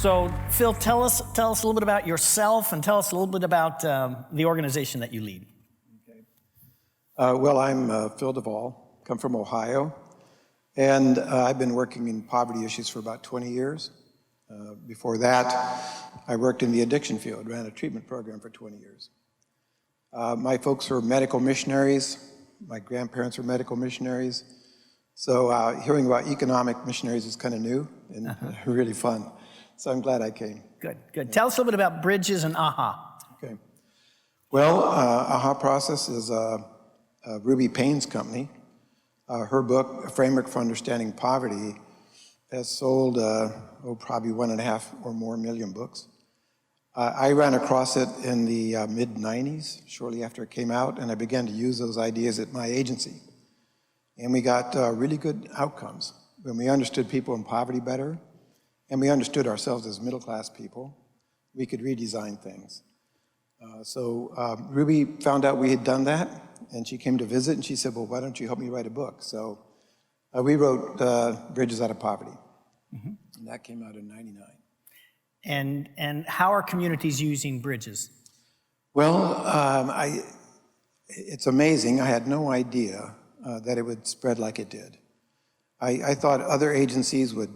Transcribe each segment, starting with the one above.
So, Phil, tell us a little bit about yourself and tell us a little bit about the organization that you lead. Well, I'm Phil DeVol, come from Ohio, and I've been working in poverty issues for about 20 years. Before that, I worked in the addiction field, ran a treatment program for 20 years. My folks were medical missionaries. My grandparents were medical missionaries. So hearing about economic missionaries is kind of new and really fun. So I'm glad I came. Good, good. Tell us a little bit about Bridges and AHA. Okay. Well, AHA Process is Ruby Payne's company. Her book, A Framework for Understanding Poverty, has sold probably 1.5 or more million books. I ran across it in the mid-90s, shortly after it came out, and I began to use those ideas at my agency. And we got really good outcomes. When we understood people in poverty better, and we understood ourselves as middle-class people, we could redesign things. So Ruby found out we had done that, and she came to visit, and she said, well, why don't you help me write a book? So we wrote Bridges Out of Poverty, and that came out in '99. And how are communities using Bridges? Well, it's amazing. I had no idea that it would spread like it did. I thought other agencies would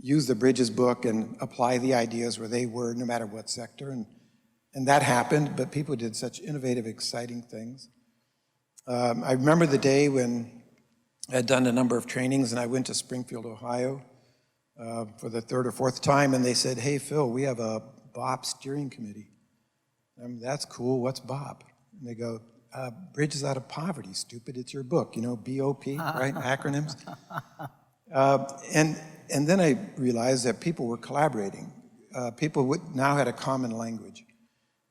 use the Bridges book and apply the ideas where they were, no matter what sector, and that happened, but people did such innovative, exciting things. I remember the day when I had done a number of trainings and I went to Springfield, Ohio for the third or fourth time, and they said, hey, Phil, we have a BOP steering committee. That's cool, what's BOP? And they go, Bridges Out of Poverty, stupid, it's your book, you know, BOP, right, acronyms. And then I realized that people were collaborating. People now had a common language.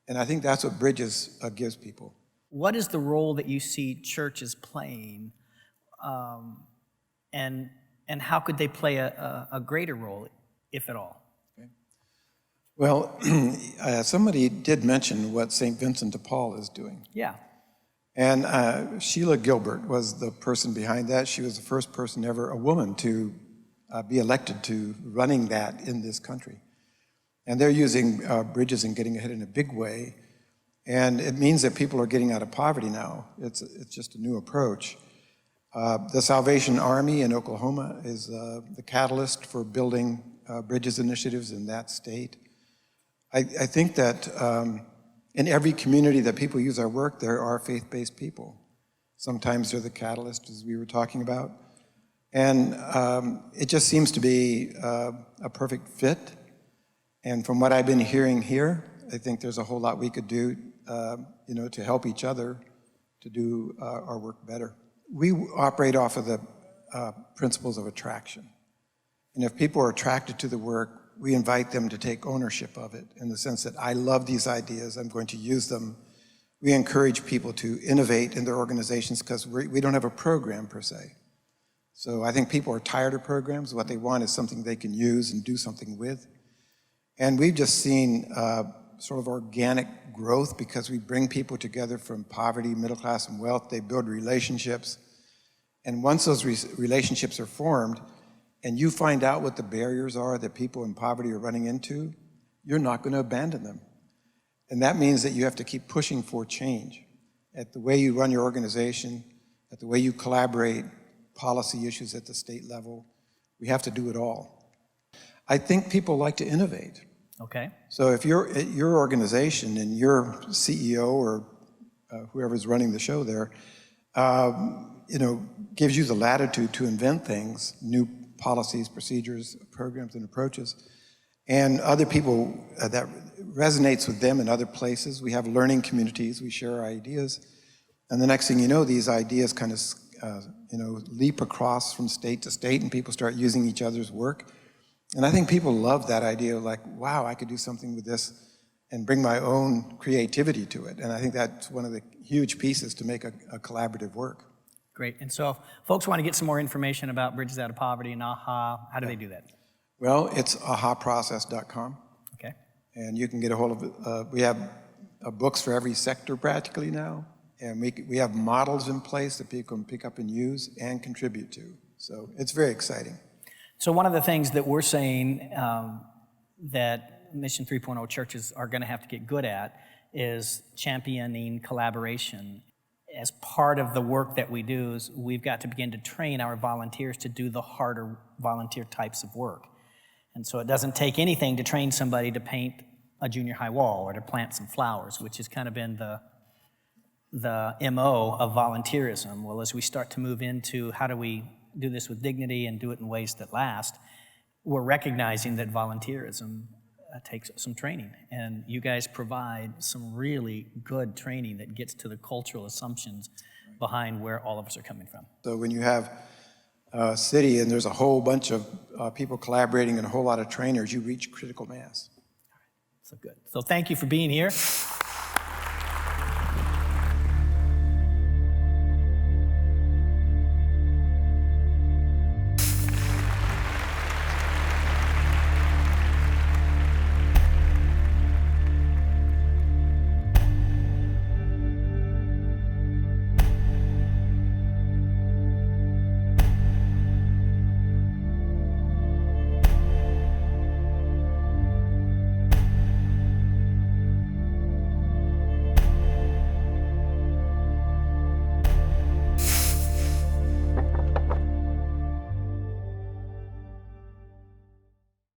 And I think that's what Bridges gives people. What is the role that you see churches playing, and how could they play a greater role, if at all? Okay. Well, somebody did mention what St. Vincent de Paul is doing. Yeah. And Sheila Gilbert was the person behind that. She was the first person ever, a woman, to be elected to running that in this country. And they're using Bridges and getting ahead in a big way. And it means that people are getting out of poverty now. It's just a new approach. The Salvation Army in Oklahoma is the catalyst for building Bridges initiatives in that state. I think that in every community that people use our work, there are faith-based people. Sometimes they're the catalyst, as we were talking about. And it just seems to be a perfect fit. And from what I've been hearing here, I think there's a whole lot we could do to help each other to do our work better. We operate off of the principles of attraction. And if people are attracted to the work, we invite them to take ownership of it in the sense that I love these ideas, I'm going to use them. We encourage people to innovate in their organizations because we don't have a program per se. So I think people are tired of programs. What they want is something they can use and do something with. And we've just seen sort of organic growth because we bring people together from poverty, middle class, and wealth. They build relationships. And once those relationships are formed, and you find out what the barriers are that people in poverty are running into, you're not going to abandon them. And that means that you have to keep pushing for change at the way you run your organization, at the way you collaborate, policy issues at the state level. We have to do it all. I think people like to innovate. Okay. So if you're at your organization and your CEO or whoever's running the show there, gives you the latitude to invent things, new policies, procedures, programs, and approaches, and other people that resonates with them in other places. We have learning communities, we share our ideas, and the next thing you know, these ideas kind of leap across from state to state, and people start using each other's work. And I think people love that idea of like, wow, I could do something with this and bring my own creativity to it. And I think that's one of the huge pieces to make a collaborative work. Great. And so if folks want to get some more information about Bridges Out of Poverty and AHA, how do they do that? Well, it's ahaprocess.com. Okay. And you can get a hold of it. We have books for every sector practically now. And we have models in place that people can pick up and use and contribute to. So it's very exciting. So one of the things that we're saying that Mission 3.0 churches are going to have to get good at is championing collaboration. As part of the work that we do is we've got to begin to train our volunteers to do the harder volunteer types of work. And so it doesn't take anything to train somebody to paint a junior high wall or to plant some flowers, which has kind of been the MO of volunteerism. Well, as we start to move into how do we do this with dignity and do it in ways that last, we're recognizing that volunteerism takes some training. And you guys provide some really good training that gets to the cultural assumptions behind where all of us are coming from. So when you have a city and there's a whole bunch of people collaborating and a whole lot of trainers, you reach critical mass. So good. So thank you for being here.